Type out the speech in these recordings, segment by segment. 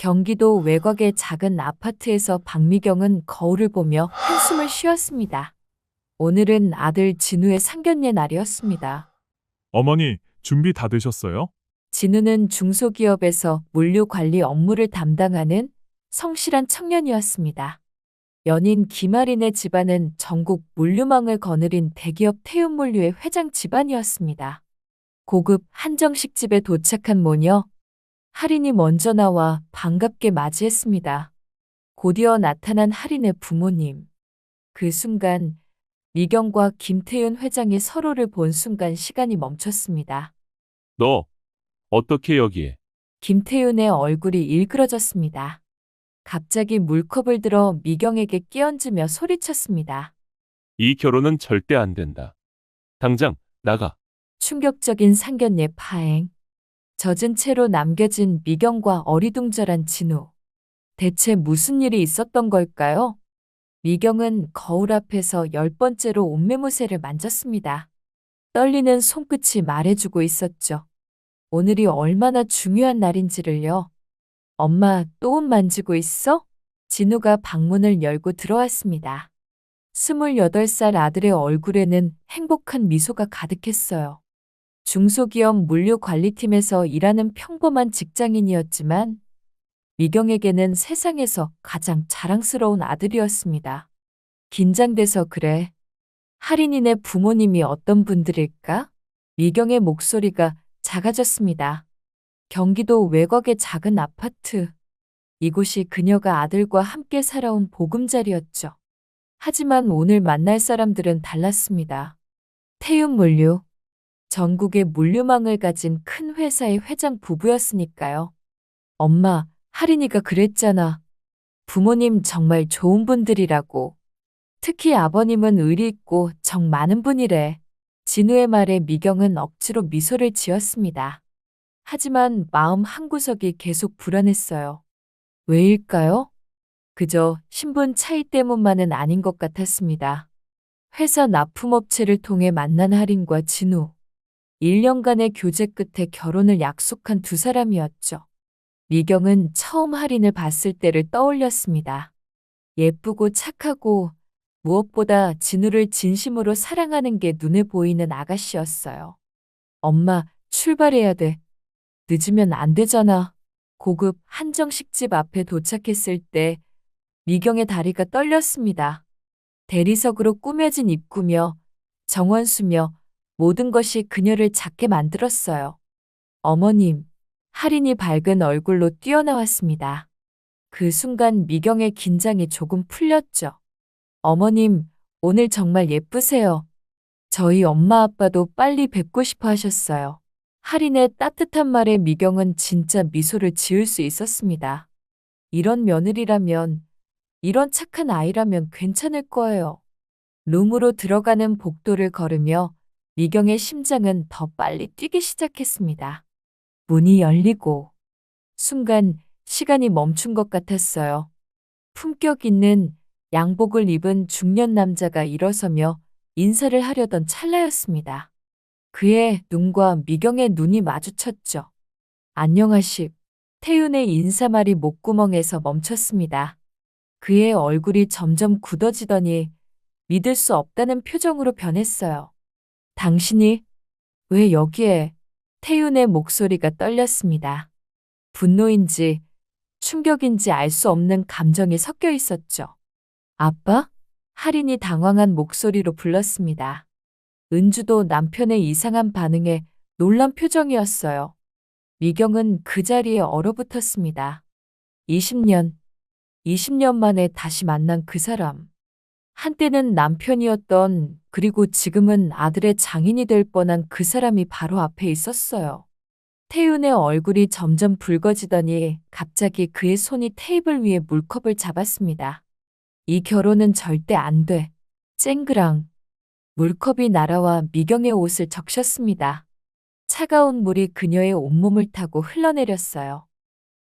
경기도 외곽의 작은 아파트에서 박미경은 거울을 보며 한숨을 쉬었습니다. 오늘은 아들 진우의 상견례 날이었습니다. 어머니, 준비 다 되셨어요? 진우는 중소기업에서 물류 관리 업무를 담당하는 성실한 청년이었습니다. 연인 김아린의 집안은 전국 물류망을 거느린 대기업 태운물류의 회장 집안이었습니다. 고급 한정식 집에 도착한 모녀, 할인이 먼저 나와 반갑게 맞이했습니다. 곧이어 나타난 할인의 부모님. 그 순간 미경과 김태윤 회장이 서로를 본 순간 시간이 멈췄습니다. 너, 어떻게 여기에? 김태윤의 얼굴이 일그러졌습니다. 갑자기 물컵을 들어 미경에게 끼얹으며 소리쳤습니다. 이 결혼은 절대 안 된다. 당장, 나가. 충격적인 상견례 파행. 젖은 채로 남겨진 미경과 어리둥절한 진우. 대체 무슨 일이 있었던 걸까요? 미경은 거울 앞에서 10번째로 옷매무새를 만졌습니다. 떨리는 손끝이 말해주고 있었죠. 오늘이 얼마나 중요한 날인지를요. 엄마, 또 옷 만지고 있어? 진우가 방문을 열고 들어왔습니다. 28살 아들의 얼굴에는 행복한 미소가 가득했어요. 중소기업 물류관리팀에서 일하는 평범한 직장인이었지만 미경에게는 세상에서 가장 자랑스러운 아들이었습니다. 긴장돼서 그래. 할인이네 부모님이 어떤 분들일까? 미경의 목소리가 작아졌습니다. 경기도 외곽의 작은 아파트. 이곳이 그녀가 아들과 함께 살아온 보금자리였죠. 하지만 오늘 만날 사람들은 달랐습니다. 태윤물류. 전국의 물류망을 가진 큰 회사의 회장 부부였으니까요. 엄마, 할인이가 그랬잖아. 부모님 정말 좋은 분들이라고. 특히 아버님은 의리 있고 정 많은 분이래. 진우의 말에 미경은 억지로 미소를 지었습니다. 하지만 마음 한구석이 계속 불안했어요. 왜일까요? 그저 신분 차이 때문만은 아닌 것 같았습니다. 회사 납품업체를 통해 만난 할인과 진우. 1년간의 교제 끝에 결혼을 약속한 두 사람이었죠. 미경은 처음 할인을 봤을 때를 떠올렸습니다. 예쁘고 착하고 무엇보다 진우를 진심으로 사랑하는 게 눈에 보이는 아가씨였어요. 엄마, 출발해야 돼. 늦으면 안 되잖아. 고급 한정식집 앞에 도착했을 때 미경의 다리가 떨렸습니다. 대리석으로 꾸며진 입구며 정원수며 모든 것이 그녀를 작게 만들었어요. 어머님, 할인이 밝은 얼굴로 뛰어나왔습니다. 그 순간 미경의 긴장이 조금 풀렸죠. 어머님, 오늘 정말 예쁘세요. 저희 엄마 아빠도 빨리 뵙고 싶어 하셨어요. 할인의 따뜻한 말에 미경은 진짜 미소를 지을 수 있었습니다. 이런 며느리라면, 이런 착한 아이라면 괜찮을 거예요. 룸으로 들어가는 복도를 걸으며 미경의 심장은 더 빨리 뛰기 시작했습니다. 문이 열리고 순간 시간이 멈춘 것 같았어요. 품격 있는 양복을 입은 중년 남자가 일어서며 인사를 하려던 찰나였습니다. 그의 눈과 미경의 눈이 마주쳤죠. 안녕하십. 태윤의 인사말이 목구멍에서 멈췄습니다. 그의 얼굴이 점점 굳어지더니 믿을 수 없다는 표정으로 변했어요. 당신이 왜 여기에? 태윤의 목소리가 떨렸습니다. 분노인지 충격인지 알 수 없는 감정이 섞여 있었죠. 아빠? 할인이 당황한 목소리로 불렀습니다. 은주도 남편의 이상한 반응에 놀란 표정이었어요. 미경은 그 자리에 얼어붙었습니다. 20년 만에 다시 만난 그 사람. 한때는 남편이었던, 그리고 지금은 아들의 장인이 될 뻔한 그 사람이 바로 앞에 있었어요. 태윤의 얼굴이 점점 붉어지더니 갑자기 그의 손이 테이블 위에 물컵을 잡았습니다. 이 결혼은 절대 안 돼. 쨍그랑. 물컵이 날아와 미경의 옷을 적셨습니다. 차가운 물이 그녀의 온몸을 타고 흘러내렸어요.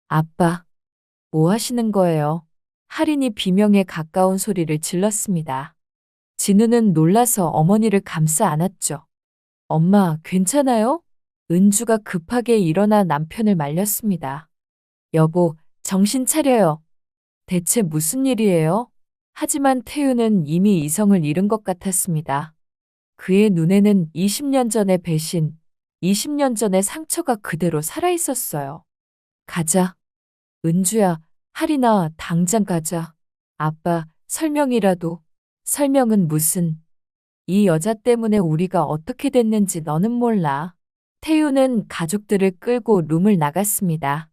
아빠, 뭐 하시는 거예요? 할인이 비명에 가까운 소리를 질렀습니다. 진우는 놀라서 어머니를 감싸 안았죠. 엄마, 괜찮아요? 은주가 급하게 일어나 남편을 말렸습니다. 여보, 정신 차려요. 대체 무슨 일이에요? 하지만 태우는 이미 이성을 잃은 것 같았습니다. 그의 눈에는 20년 전의 배신, 20년 전의 상처가 그대로 살아있었어요. 가자. 은주야, 하리나, 당장 가자. 아빠, 설명이라도. 설명은 무슨. 이 여자 때문에 우리가 어떻게 됐는지 너는 몰라. 태우는 가족들을 끌고 룸을 나갔습니다.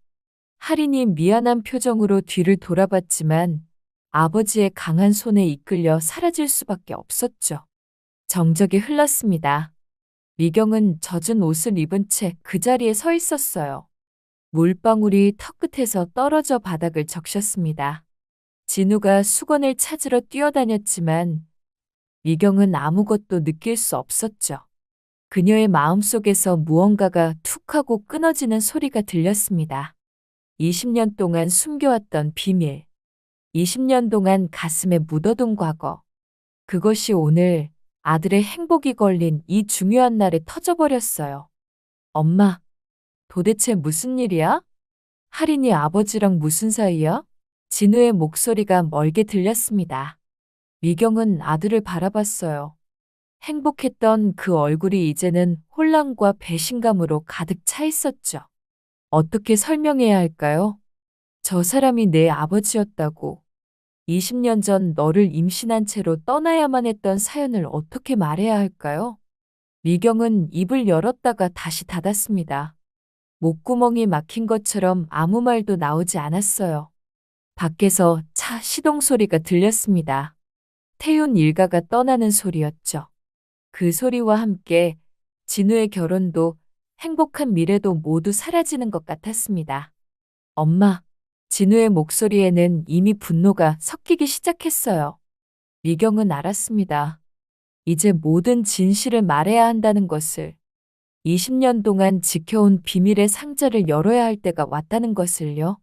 할인이 미안한 표정으로 뒤를 돌아봤지만 아버지의 강한 손에 이끌려 사라질 수밖에 없었죠. 정적이 흘렀습니다. 미경은 젖은 옷을 입은 채 그 자리에 서 있었어요. 물방울이 턱끝에서 떨어져 바닥을 적셨습니다. 진우가 수건을 찾으러 뛰어다녔지만 미경은 아무것도 느낄 수 없었죠. 그녀의 마음속에서 무언가가 툭 하고 끊어지는 소리가 들렸습니다. 20년 동안 숨겨왔던 비밀. 20년 동안 가슴에 묻어둔 과거. 그것이 오늘 아들의 행복이 걸린 이 중요한 날에 터져버렸어요. 엄마, 도대체 무슨 일이야? 할인이 아버지랑 무슨 사이야? 진우의 목소리가 멀게 들렸습니다. 미경은 아들을 바라봤어요. 행복했던 그 얼굴이 이제는 혼란과 배신감으로 가득 차 있었죠. 어떻게 설명해야 할까요? 저 사람이 내 아버지였다고. 20년 전 너를 임신한 채로 떠나야만 했던 사연을 어떻게 말해야 할까요? 미경은 입을 열었다가 다시 닫았습니다. 목구멍이 막힌 것처럼 아무 말도 나오지 않았어요. 밖에서 차 시동 소리가 들렸습니다. 태윤 일가가 떠나는 소리였죠. 그 소리와 함께 진우의 결혼도 행복한 미래도 모두 사라지는 것 같았습니다. 엄마, 진우의 목소리에는 이미 분노가 섞이기 시작했어요. 미경은 알았습니다. 이제 모든 진실을 말해야 한다는 것을, 20년 동안 지켜온 비밀의 상자를 열어야 할 때가 왔다는 것을요.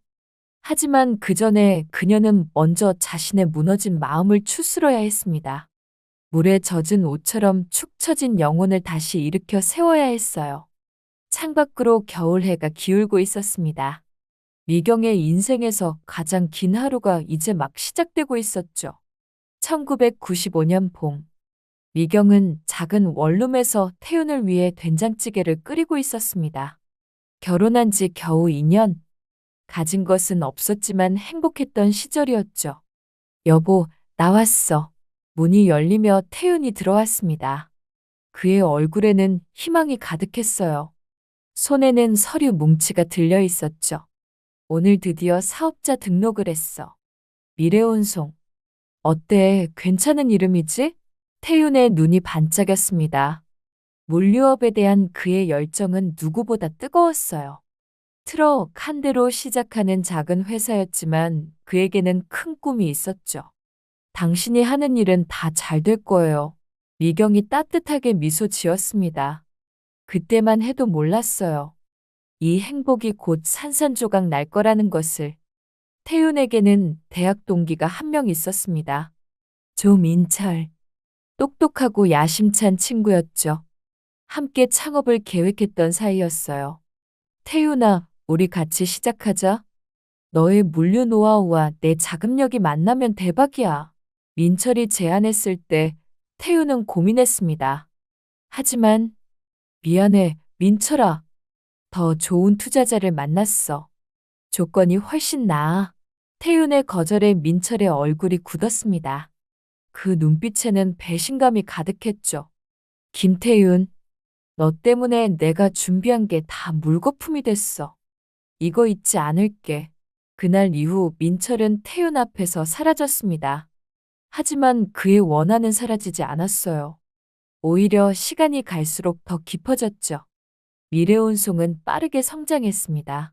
하지만 그 전에 그녀는 먼저 자신의 무너진 마음을 추스러야 했습니다. 물에 젖은 옷처럼 축 처진 영혼을 다시 일으켜 세워야 했어요. 창밖으로 겨울해가 기울고 있었습니다. 미경의 인생에서 가장 긴 하루가 이제 막 시작되고 있었죠. 1995년 봄. 미경은 작은 원룸에서 태윤을 위해 된장찌개를 끓이고 있었습니다. 결혼한 지 겨우 2년. 가진 것은 없었지만 행복했던 시절이었죠. 여보, 나왔어. 문이 열리며 태윤이 들어왔습니다. 그의 얼굴에는 희망이 가득했어요. 손에는 서류 뭉치가 들려 있었죠. 오늘 드디어 사업자 등록을 했어. 미래운송. 어때? 괜찮은 이름이지? 태윤의 눈이 반짝였습니다. 물류업에 대한 그의 열정은 누구보다 뜨거웠어요. 트럭 한 대로 시작하는 작은 회사였지만 그에게는 큰 꿈이 있었죠. 당신이 하는 일은 다 잘 될 거예요. 미경이 따뜻하게 미소 지었습니다. 그때만 해도 몰랐어요. 이 행복이 곧 산산조각 날 거라는 것을. 태윤에게는 대학 동기가 한 명 있었습니다. 조민철. 똑똑하고 야심찬 친구였죠. 함께 창업을 계획했던 사이였어요. 태윤아, 우리 같이 시작하자. 너의 물류 노하우와 내 자금력이 만나면 대박이야. 민철이 제안했을 때 태윤은 고민했습니다. 하지만 미안해, 민철아. 더 좋은 투자자를 만났어. 조건이 훨씬 나아. 태윤의 거절에 민철의 얼굴이 굳었습니다. 그 눈빛에는 배신감이 가득했죠. 김태윤, 너 때문에 내가 준비한 게 다 물거품이 됐어. 이거 잊지 않을게. 그날 이후 민철은 태윤 앞에서 사라졌습니다. 하지만 그의 원한은 사라지지 않았어요. 오히려 시간이 갈수록 더 깊어졌죠. 미래운송은 빠르게 성장했습니다.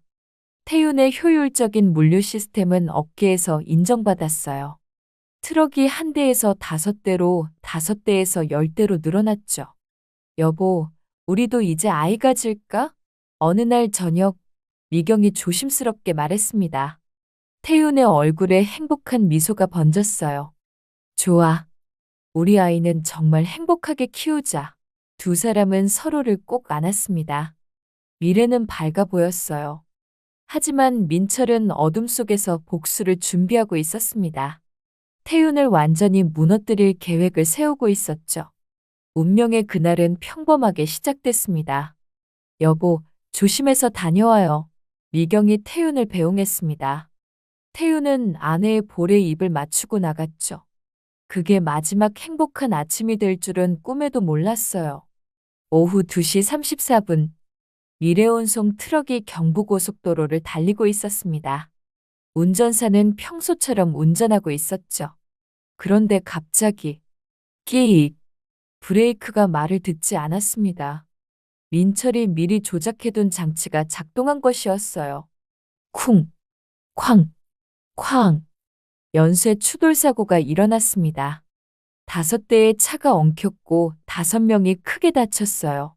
태윤의 효율적인 물류 시스템은 업계에서 인정받았어요. 트럭이 한 대에서 5대로, 5대에서 10대로 늘어났죠. 여보, 우리도 이제 아이 가질까? 어느 날 저녁, 미경이 조심스럽게 말했습니다. 태윤의 얼굴에 행복한 미소가 번졌어요. 좋아. 우리 아이는 정말 행복하게 키우자. 두 사람은 서로를 꼭 안았습니다. 미래는 밝아 보였어요. 하지만 민철은 어둠 속에서 복수를 준비하고 있었습니다. 태윤을 완전히 무너뜨릴 계획을 세우고 있었죠. 운명의 그날은 평범하게 시작됐습니다. 여보, 조심해서 다녀와요. 미경이 태윤을 배웅했습니다. 태윤은 아내의 볼에 입을 맞추고 나갔죠. 그게 마지막 행복한 아침이 될 줄은 꿈에도 몰랐어요. 오후 2시 34분, 미래온송 트럭이 경부고속도로를 달리고 있었습니다. 운전사는 평소처럼 운전하고 있었죠. 그런데 갑자기, 끼익! 브레이크가 말을 듣지 않았습니다. 민철이 미리 조작해둔 장치가 작동한 것이었어요. 쿵! 쾅! 쾅! 연쇄 추돌 사고가 일어났습니다. 5대의 차가 엉켰고 5명이 크게 다쳤어요.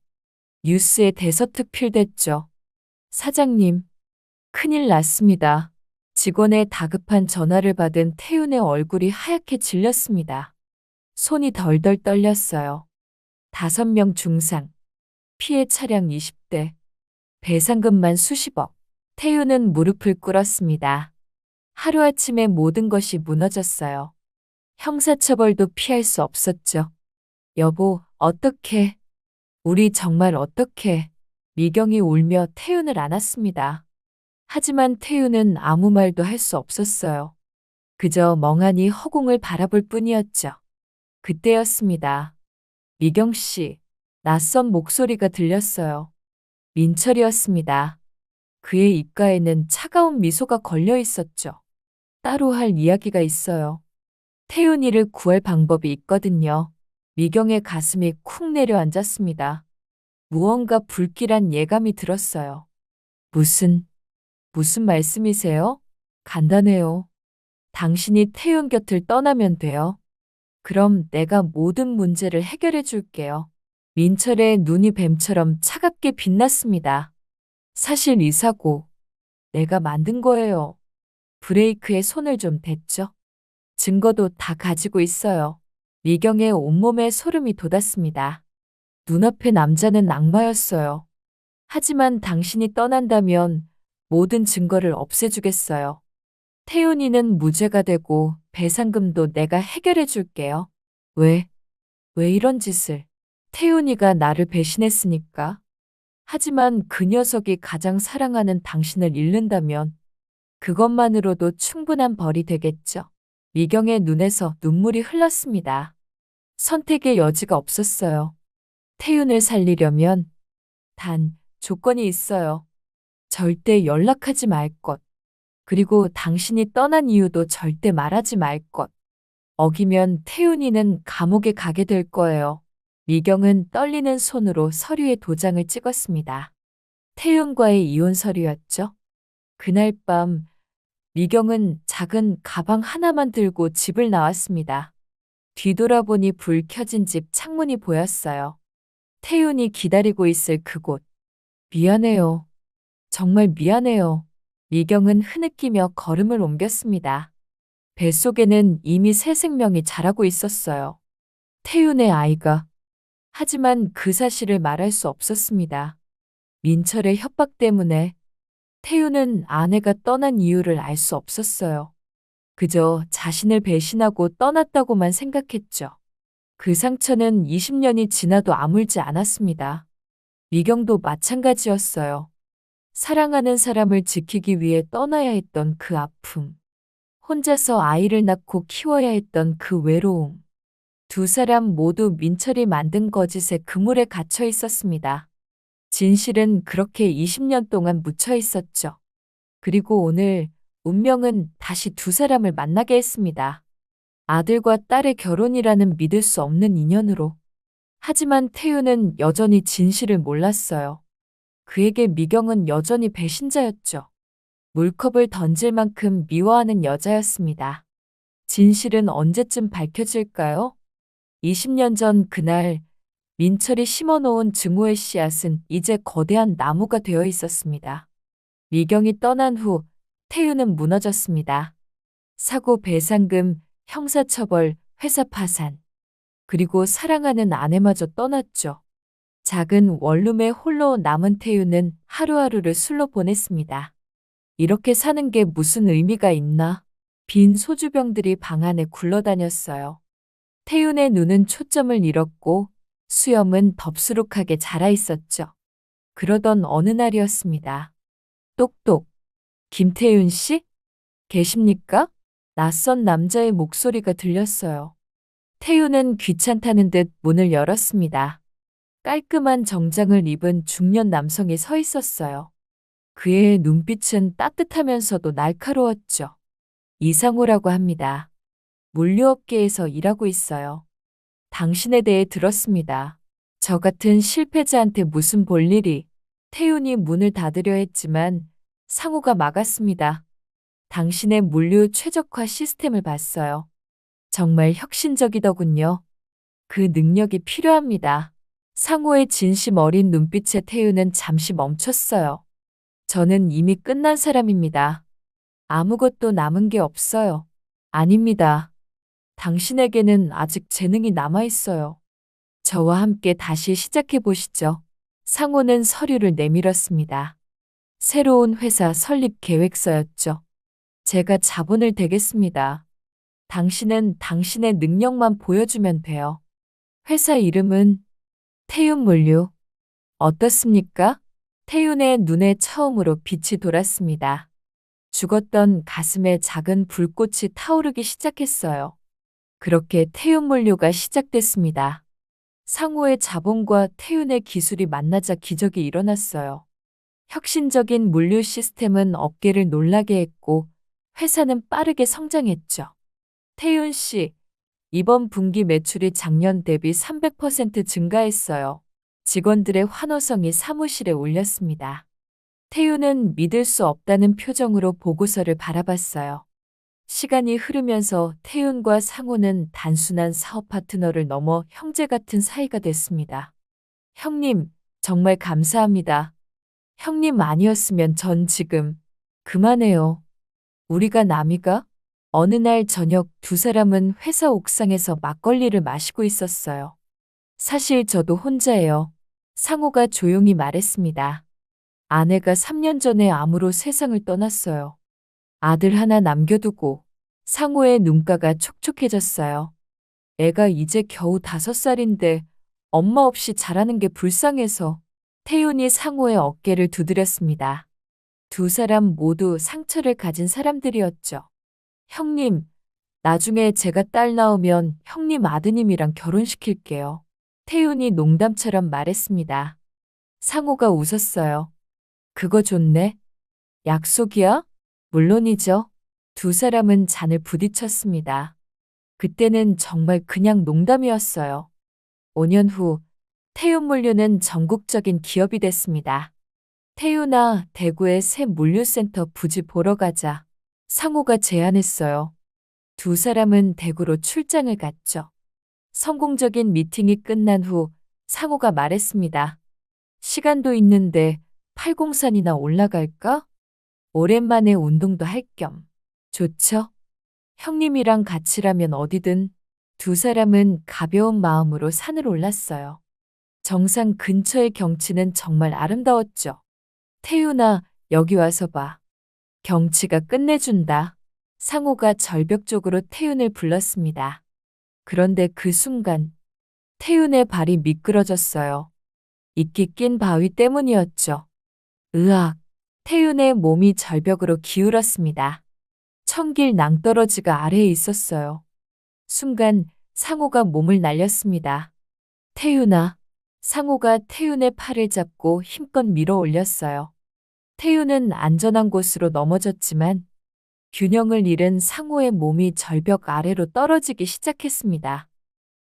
뉴스에 대서특필됐죠. 사장님, 큰일 났습니다. 직원의 다급한 전화를 받은 태윤의 얼굴이 하얗게 질렸습니다. 손이 덜덜 떨렸어요. 5명 중상, 피해 차량 20대, 배상금만 수십억. 태윤은 무릎을 꿇었습니다. 하루아침에 모든 것이 무너졌어요. 형사처벌도 피할 수 없었죠. 여보, 어떡해. 우리 정말 어떡해. 미경이 울며 태윤을 안았습니다. 하지만 태윤은 아무 말도 할 수 없었어요. 그저 멍하니 허공을 바라볼 뿐이었죠. 그때였습니다. 미경 씨, 낯선 목소리가 들렸어요. 민철이었습니다. 그의 입가에는 차가운 미소가 걸려 있었죠. 따로 할 이야기가 있어요. 태윤이를 구할 방법이 있거든요. 미경의 가슴이 쿵 내려앉았습니다. 무언가 불길한 예감이 들었어요. 무슨 말씀이세요? 간단해요. 당신이 태윤 곁을 떠나면 돼요. 그럼 내가 모든 문제를 해결해 줄게요. 민철의 눈이 뱀처럼 차갑게 빛났습니다. 사실 이 사고, 내가 만든 거예요. 브레이크에 손을 좀 댔죠. 증거도 다 가지고 있어요. 미경의 온몸에 소름이 돋았습니다. 눈앞의 남자는 악마였어요. 하지만 당신이 떠난다면 모든 증거를 없애주겠어요. 태윤이는 무죄가 되고 배상금도 내가 해결해 줄게요. 왜 이런 짓을? 태윤이가 나를 배신했으니까. 하지만 그 녀석이 가장 사랑하는 당신을 잃는다면 그것만으로도 충분한 벌이 되겠죠. 미경의 눈에서 눈물이 흘렀습니다. 선택의 여지가 없었어요. 태윤을 살리려면 단 조건이 있어요. 절대 연락하지 말 것. 그리고 당신이 떠난 이유도 절대 말하지 말 것. 어기면 태윤이는 감옥에 가게 될 거예요. 미경은 떨리는 손으로 서류에 도장을 찍었습니다. 태윤과의 이혼 서류였죠. 그날 밤 미경은 작은 가방 하나만 들고 집을 나왔습니다. 뒤돌아보니 불 켜진 집 창문이 보였어요. 태윤이 기다리고 있을 그곳. 미안해요. 정말 미안해요. 미경은 흐느끼며 걸음을 옮겼습니다. 뱃속에는 이미 새 생명이 자라고 있었어요. 태윤의 아이가. 하지만 그 사실을 말할 수 없었습니다. 민철의 협박 때문에 태윤은 아내가 떠난 이유를 알 수 없었어요. 그저 자신을 배신하고 떠났다고만 생각했죠. 그 상처는 20년이 지나도 아물지 않았습니다. 미경도 마찬가지였어요. 사랑하는 사람을 지키기 위해 떠나야 했던 그 아픔. 혼자서 아이를 낳고 키워야 했던 그 외로움. 두 사람 모두 민철이 만든 거짓의 그물에 갇혀 있었습니다. 진실은 그렇게 20년 동안 묻혀 있었죠. 그리고 오늘 운명은 다시 두 사람을 만나게 했습니다. 아들과 딸의 결혼이라는 믿을 수 없는 인연으로. 하지만 태윤은 여전히 진실을 몰랐어요. 그에게 미경은 여전히 배신자였죠. 물컵을 던질 만큼 미워하는 여자였습니다. 진실은 언제쯤 밝혀질까요? 20년 전 그날 민철이 심어놓은 증오의 씨앗은 이제 거대한 나무가 되어 있었습니다. 미경이 떠난 후 태윤은 무너졌습니다. 사고 배상금, 형사처벌, 회사 파산. 그리고 사랑하는 아내마저 떠났죠. 작은 원룸에 홀로 남은 태윤은 하루하루를 술로 보냈습니다. 이렇게 사는 게 무슨 의미가 있나? 빈 소주병들이 방 안에 굴러다녔어요. 태윤의 눈은 초점을 잃었고 수염은 덥수룩하게 자라 있었죠. 그러던 어느 날이었습니다. 똑똑. 김태윤 씨? 계십니까? 낯선 남자의 목소리가 들렸어요. 태윤은 귀찮다는 듯 문을 열었습니다. 깔끔한 정장을 입은 중년 남성이 서 있었어요. 그의 눈빛은 따뜻하면서도 날카로웠죠. 이상호라고 합니다. 물류업계에서 일하고 있어요. 당신에 대해 들었습니다. 저 같은 실패자한테 무슨 볼일이. 태윤이 문을 닫으려 했지만 상호가 막았습니다. 당신의 물류 최적화 시스템을 봤어요. 정말 혁신적이더군요. 그 능력이 필요합니다. 상호의 진심 어린 눈빛에 태윤은 잠시 멈췄어요. 저는 이미 끝난 사람입니다. 아무것도 남은 게 없어요. 아닙니다. 당신에게는 아직 재능이 남아 있어요. 저와 함께 다시 시작해 보시죠. 상호는 서류를 내밀었습니다. 새로운 회사 설립 계획서였죠. 제가 자본을 대겠습니다. 당신은 당신의 능력만 보여주면 돼요. 회사 이름은 태윤물류. 어떻습니까? 태윤의 눈에 처음으로 빛이 돌았습니다. 죽었던 가슴에 작은 불꽃이 타오르기 시작했어요. 그렇게 태윤물류가 시작됐습니다. 상호의 자본과 태윤의 기술이 만나자 기적이 일어났어요. 혁신적인 물류 시스템은 업계를 놀라게 했고 회사는 빠르게 성장했죠. 태윤 씨, 이번 분기 매출이 작년 대비 300% 증가했어요. 직원들의 환호성이 사무실에 울렸습니다. 태윤은 믿을 수 없다는 표정으로 보고서를 바라봤어요. 시간이 흐르면서 태윤과 상호는 단순한 사업 파트너를 넘어 형제 같은 사이가 됐습니다. 형님, 정말 감사합니다. 형님 아니었으면 전 지금 그만해요. 우리가 남이가? 어느 날 저녁 두 사람은 회사 옥상에서 막걸리를 마시고 있었어요. 사실 저도 혼자예요. 상호가 조용히 말했습니다. 아내가 3년 전에 암으로 세상을 떠났어요. 아들 하나 남겨두고 상호의 눈가가 촉촉해졌어요. 애가 이제 겨우 5살인데 엄마 없이 자라는 게 불쌍해서. 태윤이 상호의 어깨를 두드렸습니다. 두 사람 모두 상처를 가진 사람들이었죠. 형님, 나중에 제가 딸 낳으면 형님 아드님이랑 결혼시킬게요. 태윤이 농담처럼 말했습니다. 상호가 웃었어요. 그거 좋네. 약속이야? 물론이죠. 두 사람은 잔을 부딪혔습니다. 그때는 정말 그냥 농담이었어요. 5년 후 태윤물류는 전국적인 기업이 됐습니다. 태윤아, 대구의 새 물류센터 부지 보러 가자. 상호가 제안했어요. 두 사람은 대구로 출장을 갔죠. 성공적인 미팅이 끝난 후 상호가 말했습니다. 시간도 있는데 팔공산이나 올라갈까? 오랜만에 운동도 할 겸. 좋죠? 형님이랑 같이라면 어디든. 두 사람은 가벼운 마음으로 산을 올랐어요. 정상 근처의 경치는 정말 아름다웠죠. 태윤아, 여기 와서 봐. 경치가 끝내준다. 상호가 절벽 쪽으로 태윤을 불렀습니다. 그런데 그 순간 태윤의 발이 미끄러졌어요. 이끼 낀 바위 때문이었죠. 으악! 태윤의 몸이 절벽으로 기울었습니다. 천길 낭떠러지가 아래에 있었어요. 순간 상호가 몸을 날렸습니다. 태윤아. 상호가 태윤의 팔을 잡고 힘껏 밀어 올렸어요. 태윤은 안전한 곳으로 넘어졌지만 균형을 잃은 상호의 몸이 절벽 아래로 떨어지기 시작했습니다.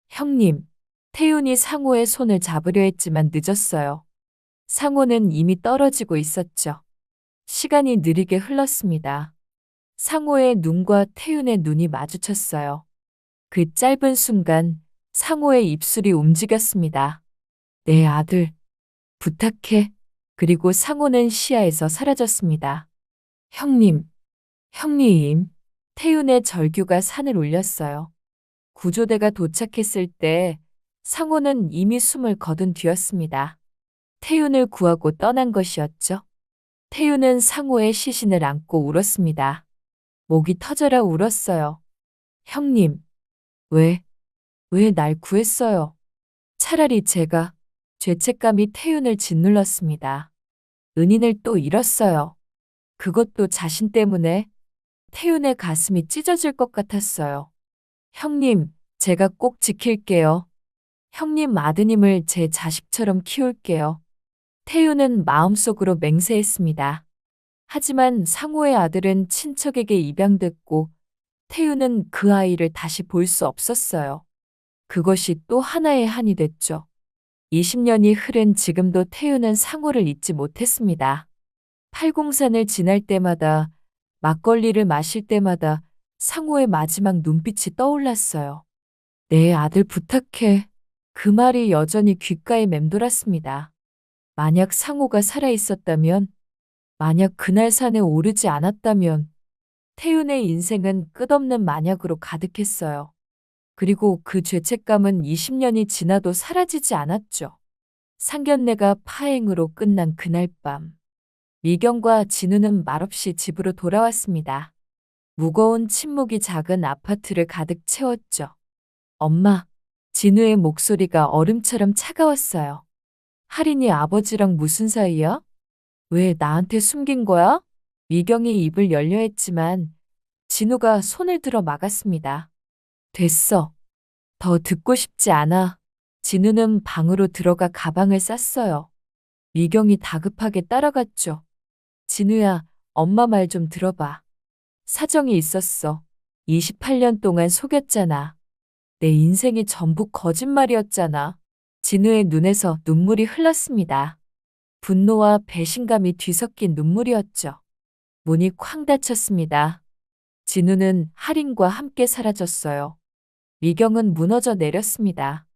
형님, 태윤이 상호의 손을 잡으려 했지만 늦었어요. 상호는 이미 떨어지고 있었죠. 시간이 느리게 흘렀습니다. 상호의 눈과 태윤의 눈이 마주쳤어요. 그 짧은 순간 상호의 입술이 움직였습니다. 내 아들, 부탁해. 그리고 상호는 시야에서 사라졌습니다. 형님, 형님. 태윤의 절규가 산을 울렸어요. 구조대가 도착했을 때 상호는 이미 숨을 거둔 뒤였습니다. 태윤을 구하고 떠난 것이었죠. 태우는 상호의 시신을 안고 울었습니다. 목이 터져라 울었어요. 형님, 왜 날 구했어요? 차라리 제가 죄책감이 태윤을 짓눌렀습니다. 은인을 또 잃었어요. 그것도 자신 때문에 태윤의 가슴이 찢어질 것 같았어요. 형님, 제가 꼭 지킬게요. 형님 아드님을 제 자식처럼 키울게요. 태윤은 마음속으로 맹세했습니다. 하지만 상호의 아들은 친척에게 입양됐고 태윤은 그 아이를 다시 볼 수 없었어요. 그것이 또 하나의 한이 됐죠. 20년이 흐른 지금도 태윤은 상호를 잊지 못했습니다. 팔공산을 지날 때마다, 막걸리를 마실 때마다 상호의 마지막 눈빛이 떠올랐어요. 내 아들 부탁해. 그 말이 여전히 귓가에 맴돌았습니다. 만약 상호가 살아있었다면, 만약 그날 산에 오르지 않았다면, 태윤의 인생은 끝없는 만약으로 가득했어요. 그리고 그 죄책감은 20년이 지나도 사라지지 않았죠. 상견례가 파행으로 끝난 그날 밤. 미경과 진우는 말없이 집으로 돌아왔습니다. 무거운 침묵이 작은 아파트를 가득 채웠죠. 엄마, 진우의 목소리가 얼음처럼 차가웠어요. 할인이 아버지랑 무슨 사이야? 왜 나한테 숨긴 거야? 미경이 입을 열려 했지만 진우가 손을 들어 막았습니다. 됐어. 더 듣고 싶지 않아. 진우는 방으로 들어가 가방을 쌌어요. 미경이 다급하게 따라갔죠. 진우야, 엄마 말 좀 들어봐. 사정이 있었어. 28년 동안 속였잖아. 내 인생이 전부 거짓말이었잖아. 진우의 눈에서 눈물이 흘렀습니다. 분노와 배신감이 뒤섞인 눈물이었죠. 문이 쾅 닫혔습니다. 진우는 할인과 함께 사라졌어요. 미경은 무너져 내렸습니다.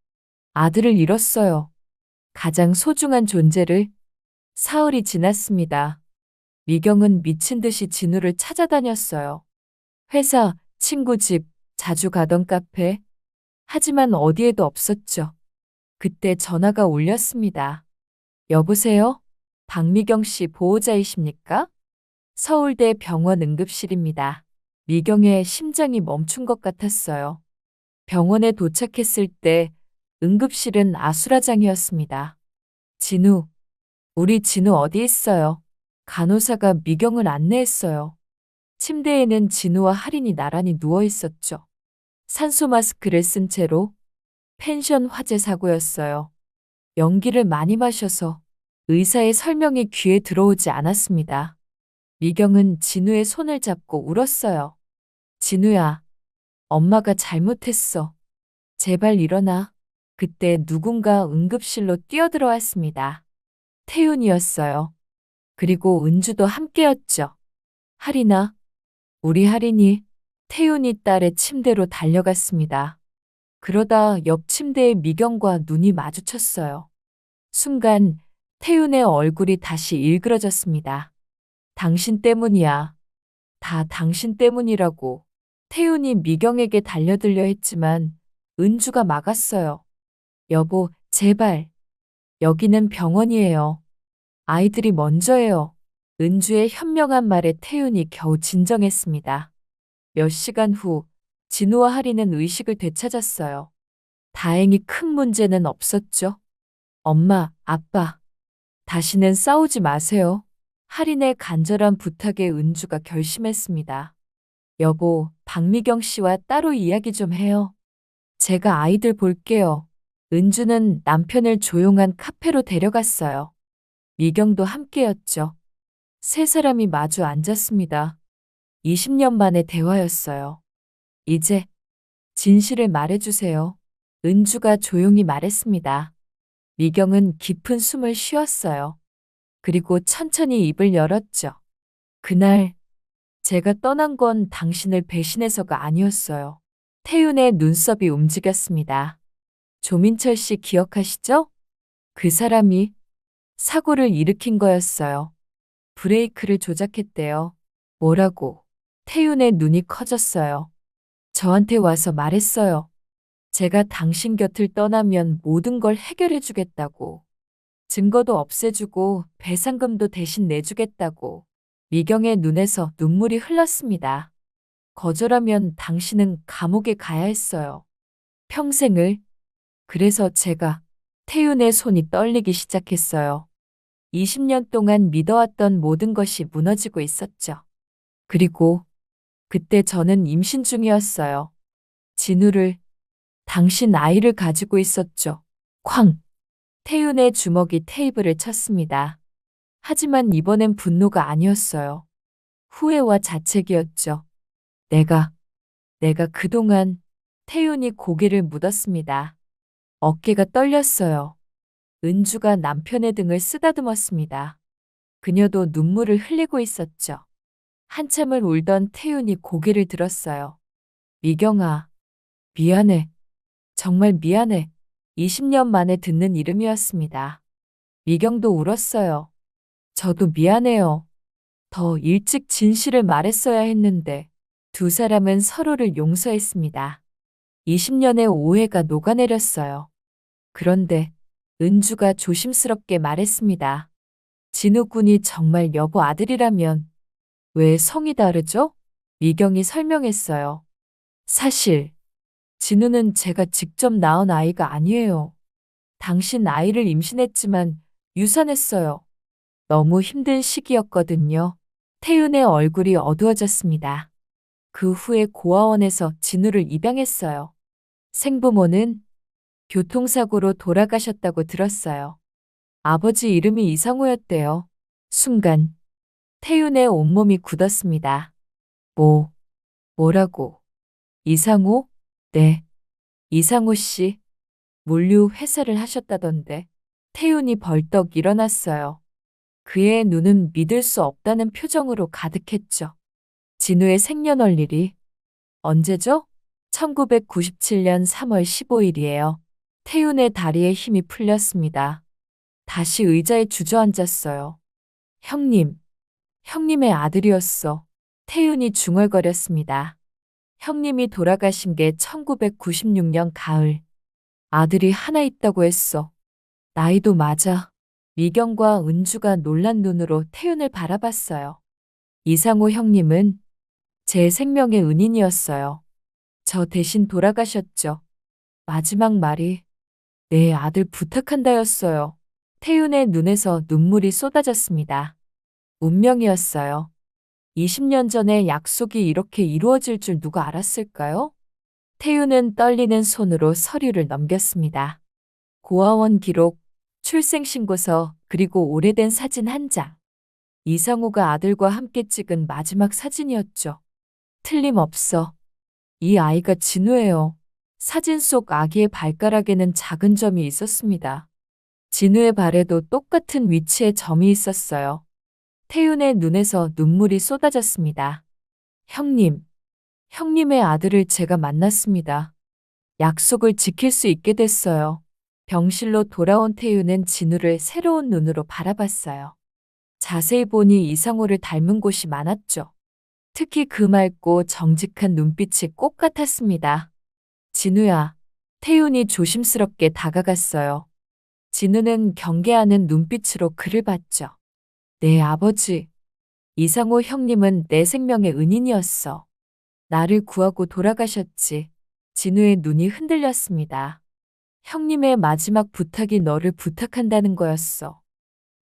아들을 잃었어요. 가장 소중한 존재를. 사흘이 지났습니다. 미경은 미친 듯이 진우를 찾아다녔어요. 회사, 친구 집, 자주 가던 카페. 하지만 어디에도 없었죠. 그때 전화가 울렸습니다. 여보세요? 박미경 씨 보호자이십니까? 서울대 병원 응급실입니다. 미경의 심장이 멈춘 것 같았어요. 병원에 도착했을 때 응급실은 아수라장이었습니다. 진우, 우리 진우 어디 있어요? 간호사가 미경을 안내했어요. 침대에는 진우와 할인이 나란히 누워 있었죠. 산소 마스크를 쓴 채로. 펜션 화재 사고였어요. 연기를 많이 마셔서 의사의 설명이 귀에 들어오지 않았습니다. 미경은 진우의 손을 잡고 울었어요. 진우야, 엄마가 잘못했어. 제발 일어나. 그때 누군가 응급실로 뛰어들어왔습니다. 태윤이었어요. 그리고 은주도 함께였죠. 할인아, 우리 할인이. 태윤이 딸의 침대로 달려갔습니다. 그러다 옆 침대의 미경과 눈이 마주쳤어요. 순간 태윤의 얼굴이 다시 일그러졌습니다. 당신 때문이야. 다 당신 때문이라고. 태윤이 미경에게 달려들려 했지만 은주가 막았어요. 여보, 제발. 여기는 병원이에요. 아이들이 먼저예요. 은주의 현명한 말에 태윤이 겨우 진정했습니다. 몇 시간 후 진우와 할인은 의식을 되찾았어요. 다행히 큰 문제는 없었죠. 엄마, 아빠, 다시는 싸우지 마세요. 할인의 간절한 부탁에 은주가 결심했습니다. 여보, 박미경 씨와 따로 이야기 좀 해요. 제가 아이들 볼게요. 은주는 남편을 조용한 카페로 데려갔어요. 미경도 함께였죠. 세 사람이 마주 앉았습니다. 20년 만의 대화였어요. 이제 진실을 말해주세요. 은주가 조용히 말했습니다. 미경은 깊은 숨을 쉬었어요. 그리고 천천히 입을 열었죠. 그날 제가 떠난 건 당신을 배신해서가 아니었어요. 태윤의 눈썹이 움직였습니다. 조민철 씨 기억하시죠? 그 사람이 사고를 일으킨 거였어요. 브레이크를 조작했대요. 뭐라고? 태윤의 눈이 커졌어요. 저한테 와서 말했어요. 제가 당신 곁을 떠나면 모든 걸 해결해 주겠다고. 증거도 없애주고 배상금도 대신 내주겠다고. 미경의 눈에서 눈물이 흘렀습니다. 거절하면 당신은 감옥에 가야 했어요. 평생을. 그래서 제가 태윤의 손이 떨리기 시작했어요. 20년 동안 믿어왔던 모든 것이 무너지고 있었죠. 그리고 그때 저는 임신 중이었어요. 진우를, 당신 아이를 가지고 있었죠. 쾅! 태윤의 주먹이 테이블을 쳤습니다. 하지만 이번엔 분노가 아니었어요. 후회와 자책이었죠. 내가 그동안. 태윤이 고개를 묻었습니다. 어깨가 떨렸어요. 은주가 남편의 등을 쓰다듬었습니다. 그녀도 눈물을 흘리고 있었죠. 한참을 울던 태윤이 고개를 들었어요. 미경아, 미안해. 정말 미안해. 20년 만에 듣는 이름이었습니다. 미경도 울었어요. 저도 미안해요. 더 일찍 진실을 말했어야 했는데. 두 사람은 서로를 용서했습니다. 20년의 오해가 녹아내렸어요. 그런데 은주가 조심스럽게 말했습니다. 진우 군이 정말 여보 아들이라면 왜 성이 다르죠? 미경이 설명했어요. 사실 진우는 제가 직접 낳은 아이가 아니에요. 당신 아이를 임신했지만 유산했어요. 너무 힘든 시기였거든요. 태윤의 얼굴이 어두워졌습니다. 그 후에 고아원에서 진우를 입양했어요. 생부모는 교통사고로 돌아가셨다고 들었어요. 아버지 이름이 이상호였대요. 순간 태윤의 온몸이 굳었습니다. 뭐라고? 이상호? 네. 이상호 씨. 물류 회사를 하셨다던데. 태윤이 벌떡 일어났어요. 그의 눈은 믿을 수 없다는 표정으로 가득했죠. 진우의 생년월일이 언제죠? 1997년 3월 15일이에요. 태윤의 다리에 힘이 풀렸습니다. 다시 의자에 주저앉았어요. 형님의 아들이었어. 태윤이 중얼거렸습니다. 형님이 돌아가신 게 1996년 가을. 아들이 하나 있다고 했어. 나이도 맞아. 미경과 은주가 놀란 눈으로 태윤을 바라봤어요. 이상호 형님은 제 생명의 은인이었어요. 저 대신 돌아가셨죠. 마지막 말이 내 아들 부탁한다였어요. 태윤의 눈에서 눈물이 쏟아졌습니다. 운명이었어요. 20년 전에 약속이 이렇게 이루어질 줄 누가 알았을까요? 태윤은 떨리는 손으로 서류를 넘겼습니다. 고아원 기록, 출생신고서, 그리고 오래된 사진 한 장. 이상호가 아들과 함께 찍은 마지막 사진이었죠. 틀림없어. 이 아이가 진우예요. 사진 속 아기의 발가락에는 작은 점이 있었습니다. 진우의 발에도 똑같은 위치에 점이 있었어요. 태윤의 눈에서 눈물이 쏟아졌습니다. 형님의 아들을 제가 만났습니다. 약속을 지킬 수 있게 됐어요. 병실로 돌아온 태윤은 진우를 새로운 눈으로 바라봤어요. 자세히 보니 이상호를 닮은 곳이 많았죠. 특히 그 맑고 정직한 눈빛이 꽃 같았습니다. 진우야. 태윤이 조심스럽게 다가갔어요. 진우는 경계하는 눈빛으로 그를 봤죠. 내 아버지. 이상호 형님은 내 생명의 은인이었어. 나를 구하고 돌아가셨지. 진우의 눈이 흔들렸습니다. 형님의 마지막 부탁이 너를 부탁한다는 거였어.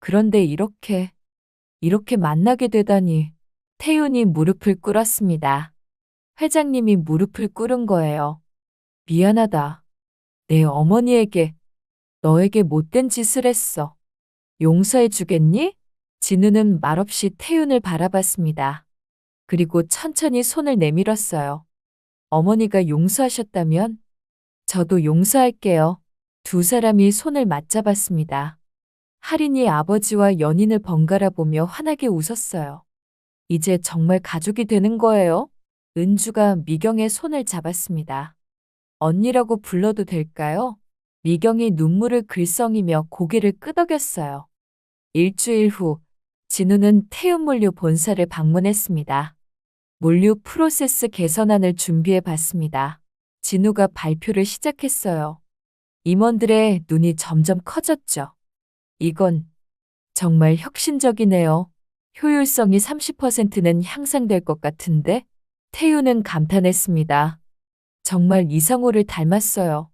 그런데 이렇게 만나게 되다니. 태윤이 무릎을 꿇었습니다. 회장님이 무릎을 꿇은 거예요. 미안하다. 내 어머니에게, 너에게 못된 짓을 했어. 용서해 주겠니? 진우는 말없이 태윤을 바라봤습니다. 그리고 천천히 손을 내밀었어요. 어머니가 용서하셨다면 저도 용서할게요. 두 사람이 손을 맞잡았습니다. 할인이 아버지와 연인을 번갈아 보며 환하게 웃었어요. 이제 정말 가족이 되는 거예요? 은주가 미경의 손을 잡았습니다. 언니라고 불러도 될까요? 미경이 눈물을 글썽이며 고개를 끄덕였어요. 일주일 후, 진우는 태윤물류 본사를 방문했습니다. 물류 프로세스 개선안을 준비해 봤습니다. 진우가 발표를 시작했어요. 임원들의 눈이 점점 커졌죠. 이건 정말 혁신적이네요. 효율성이 30%는 향상될 것 같은데? 태유는 감탄했습니다. 정말 이상호를 닮았어요.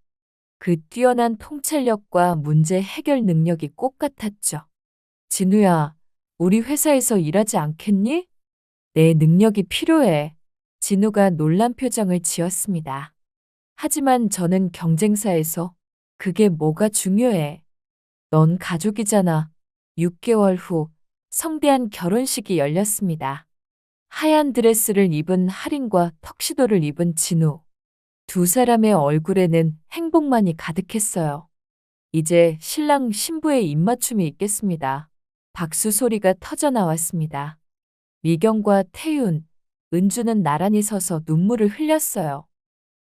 그 뛰어난 통찰력과 문제 해결 능력이 꼭 같았죠. 진우야, 우리 회사에서 일하지 않겠니? 내 능력이 필요해. 진우가 놀란 표정을 지었습니다. 하지만 저는 경쟁사에서 그게 뭐가 중요해. 넌 가족이잖아. 6개월 후 성대한 결혼식이 열렸습니다. 하얀 드레스를 입은 할인과 턱시도를 입은 진우. 두 사람의 얼굴에는 행복만이 가득했어요. 이제 신랑 신부의 입맞춤이 있겠습니다. 박수 소리가 터져 나왔습니다. 미경과 태윤, 은주는 나란히 서서 눈물을 흘렸어요.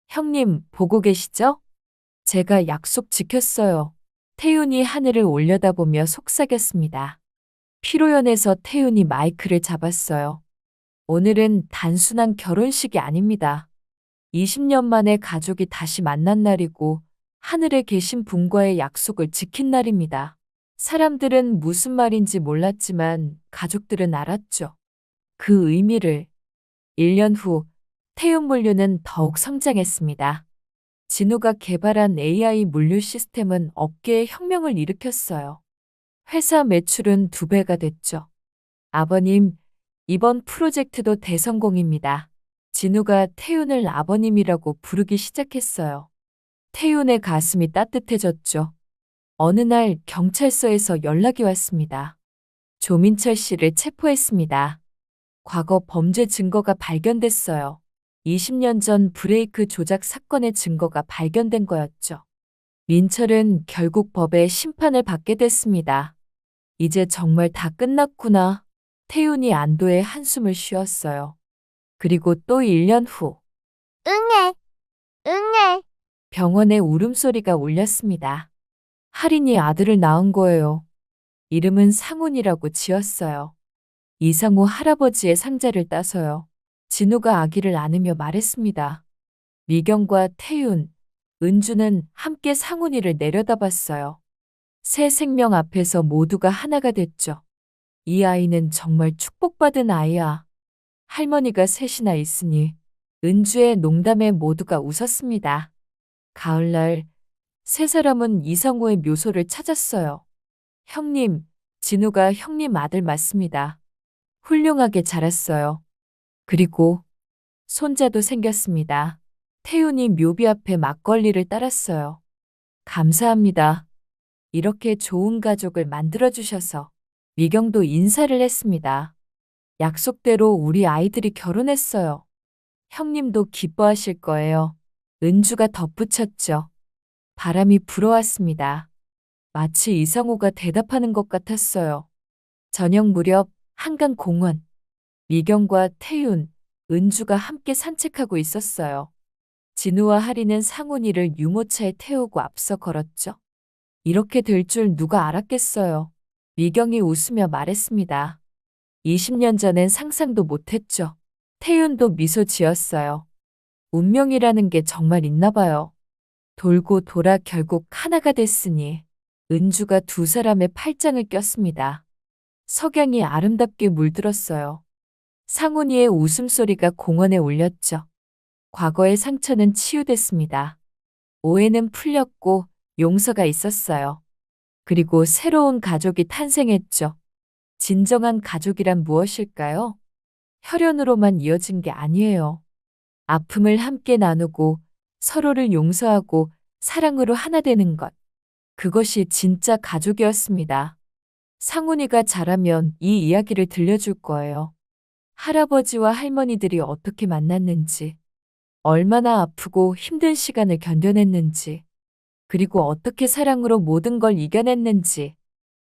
형님, 보고 계시죠? 제가 약속 지켰어요. 태윤이 하늘을 올려다보며 속삭였습니다. 피로연에서 태윤이 마이크를 잡았어요. 오늘은 단순한 결혼식이 아닙니다. 20년 만에 가족이 다시 만난 날이고 하늘에 계신 분과의 약속을 지킨 날입니다. 사람들은 무슨 말인지 몰랐지만 가족들은 알았죠. 그 의미를. 1년 후 태윤 물류는 더욱 성장했습니다. 진우가 개발한 AI 물류 시스템은 업계에 혁명을 일으켰어요. 회사 매출은 2배가 됐죠. 아버님, 이번 프로젝트도 대성공입니다. 진우가 태윤을 아버님이라고 부르기 시작했어요. 태윤의 가슴이 따뜻해졌죠. 어느 날 경찰서에서 연락이 왔습니다. 조민철 씨를 체포했습니다. 과거 범죄 증거가 발견됐어요. 20년 전 브레이크 조작 사건의 증거가 발견된 거였죠. 민철은 결국 법의 심판을 받게 됐습니다. 이제 정말 다 끝났구나. 태윤이 안도의 한숨을 쉬었어요. 그리고 또 1년 후 응애, 응애. 병원에 울음소리가 울렸습니다. 할인이 아들을 낳은 거예요. 이름은 상훈이라고 지었어요. 이상호 할아버지의 상자를 따서요. 진우가 아기를 안으며 말했습니다. 미경과 태윤, 은주는 함께 상훈이를 내려다봤어요. 새 생명 앞에서 모두가 하나가 됐죠. 이 아이는 정말 축복받은 아이야. 할머니가 셋이나 있으니 은주의 농담에 모두가 웃었습니다. 가을날 세 사람은 이상호의 묘소를 찾았어요. 형님, 진우가 형님 아들 맞습니다. 훌륭하게 자랐어요. 그리고 손자도 생겼습니다. 태윤이 묘비 앞에 막걸리를 따랐어요. 감사합니다. 이렇게 좋은 가족을 만들어주셔서. 미경도 인사를 했습니다. 약속대로 우리 아이들이 결혼했어요. 형님도 기뻐하실 거예요. 은주가 덧붙였죠. 바람이 불어왔습니다. 마치 이상호가 대답하는 것 같았어요. 저녁 무렵 한강 공원. 미경과 태윤, 은주가 함께 산책하고 있었어요. 진우와 하리는 상훈이를 유모차에 태우고 앞서 걸었죠. 이렇게 될 줄 누가 알았겠어요. 미경이 웃으며 말했습니다. 20년 전엔 상상도 못했죠. 태윤도 미소 지었어요. 운명이라는 게 정말 있나 봐요. 돌고 돌아 결국 하나가 됐으니 은주가 두 사람의 팔짱을 꼈습니다. 석양이 아름답게 물들었어요. 상훈이의 웃음소리가 공원에 울렸죠. 과거의 상처는 치유됐습니다. 오해는 풀렸고 용서가 있었어요. 그리고 새로운 가족이 탄생했죠. 진정한 가족이란 무엇일까요? 혈연으로만 이어진 게 아니에요. 아픔을 함께 나누고 서로를 용서하고 사랑으로 하나 되는 것. 그것이 진짜 가족이었습니다. 상훈이가 자라면 이 이야기를 들려줄 거예요. 할아버지와 할머니들이 어떻게 만났는지, 얼마나 아프고 힘든 시간을 견뎌냈는지, 그리고 어떻게 사랑으로 모든 걸 이겨냈는지.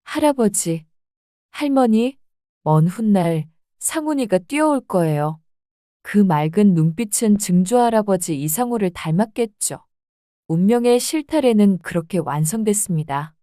할아버지, 할머니, 먼 훗날 상훈이가 뛰어올 거예요. 그 맑은 눈빛은 증조할아버지 이상호를 닮았겠죠. 운명의 실타래는 그렇게 완성됐습니다.